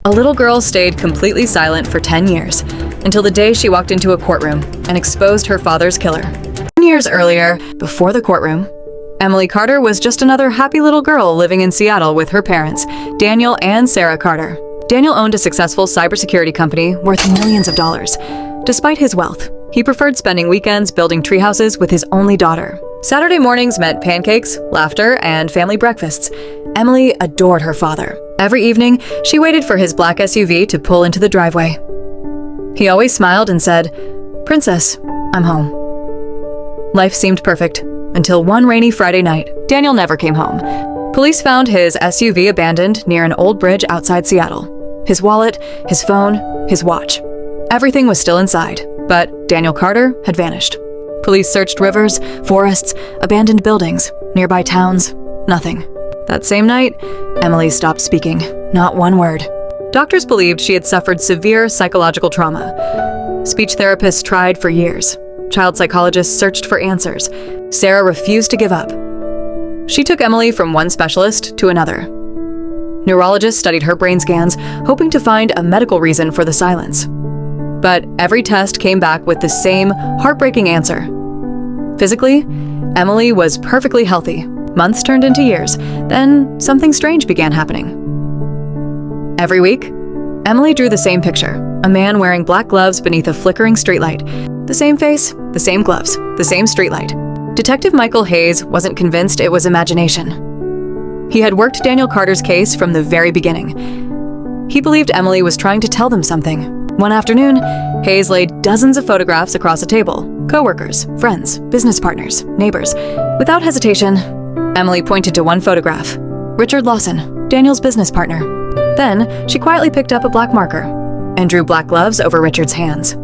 A little girl stayed completely silent for 10 years, until the day she walked into a courtroom and exposed her father's killer. 10 years earlier, before the courtroom, Emily Carter was just another happy little girl living in Seattle with her parents, Daniel and Sarah Carter. Daniel owned a successful cybersecurity company worth millions of dollars. Despite his wealth, he preferred spending weekends building treehouses with his only daughter. Saturday mornings meant pancakes, laughter, and family breakfasts. Emily adored her father. Every evening, she waited for his black SUV to pull into the driveway. He always smiled and said, "Princess, I'm home." Life seemed perfect, until one rainy Friday night. Daniel never came home. Police found his SUV abandoned near an old bridge outside Seattle. His wallet, his phone, his watch. Everything was still inside, but Daniel Carter had vanished. Police searched rivers, forests, abandoned buildings, nearby towns. Nothing. That same night, Emily stopped speaking. Not one word. Doctors believed she had suffered severe psychological trauma. Speech therapists tried for years. Child psychologists searched for answers. Sarah refused to give up. She took Emily from one specialist to another. Neurologists studied her brain scans, hoping to find a medical reason for the silence. But every test came back with the same heartbreaking answer. Physically, Emily was perfectly healthy. Months turned into years. Then something strange began happening. Every week, Emily drew the same picture. A man wearing black gloves beneath a flickering streetlight. The same face, the same gloves, the same streetlight. Detective Michael Hayes wasn't convinced it was imagination. He had worked Daniel Carter's case from the very beginning. He believed Emily was trying to tell them something. One afternoon, Hayes laid dozens of photographs across a table. Coworkers, friends, business partners, neighbors. Without hesitation, Emily pointed to one photograph. Richard Lawson, Daniel's business partner. Then, she quietly picked up a black marker and drew black gloves over Richard's hands.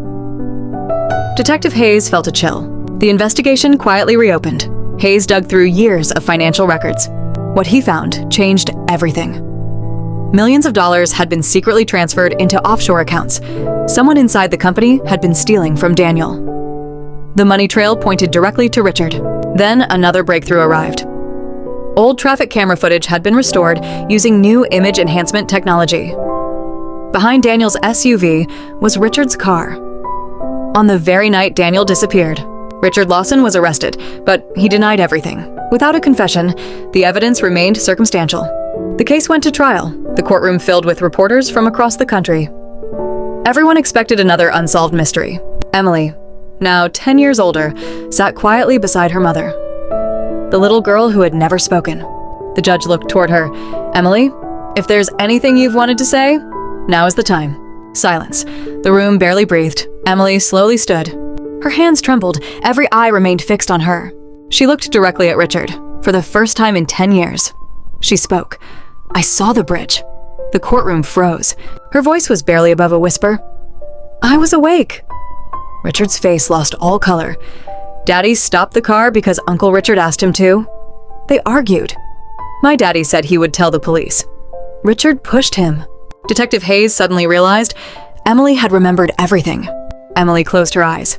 Detective Hayes felt a chill. The investigation quietly reopened. Hayes dug through years of financial records. What he found changed everything. Millions of dollars had been secretly transferred into offshore accounts. Someone inside the company had been stealing from Daniel. The money trail pointed directly to Richard. Then another breakthrough arrived. Old traffic camera footage had been restored using new image enhancement technology. Behind Daniel's SUV was Richard's car. On the very night Daniel disappeared, Richard Lawson was arrested, but he denied everything. Without a confession, the evidence remained circumstantial. The case went to trial, the courtroom filled with reporters from across the country. Everyone expected another unsolved mystery. Emily, now 10 years older, sat quietly beside her mother, the little girl who had never spoken. The judge looked toward her. "Emily, if there's anything you've wanted to say, now is the time." Silence. The room barely breathed. Emily slowly stood. Her hands trembled. Every eye remained fixed on her. She looked directly at Richard. For the first time in 10 years, she spoke. "I saw the bridge." The courtroom froze. Her voice was barely above a whisper. "I was awake." Richard's face lost all color. "Daddy stopped the car because Uncle Richard asked him to." They argued. "My daddy said he would tell the police." Richard pushed him. Detective Hayes suddenly realized Emily had remembered everything. Emily closed her eyes.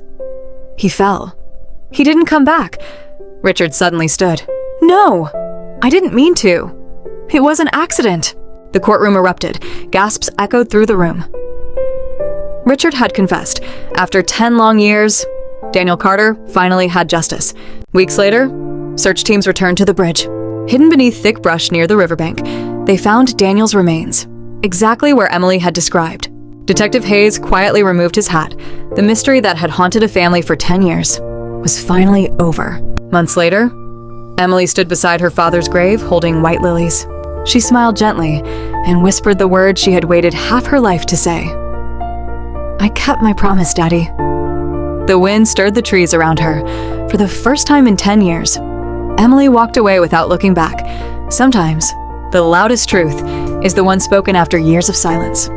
He fell. "He didn't come back." Richard suddenly stood. "No, I didn't mean to. It was an accident." The courtroom erupted. Gasps echoed through the room. Richard had confessed. After 10 long years, Daniel Carter finally had justice. Weeks later, search teams returned to the bridge. Hidden beneath thick brush near the riverbank, they found Daniel's remains, exactly where Emily had described. Detective Hayes quietly removed his hat. The mystery that had haunted a family for 10 years was finally over. Months later, Emily stood beside her father's grave holding white lilies. She smiled gently and whispered the words she had waited half her life to say. "I kept my promise, Daddy." The wind stirred the trees around her. For the first time in 10 years, Emily walked away without looking back. Sometimes, the loudest truth is the one spoken after years of silence.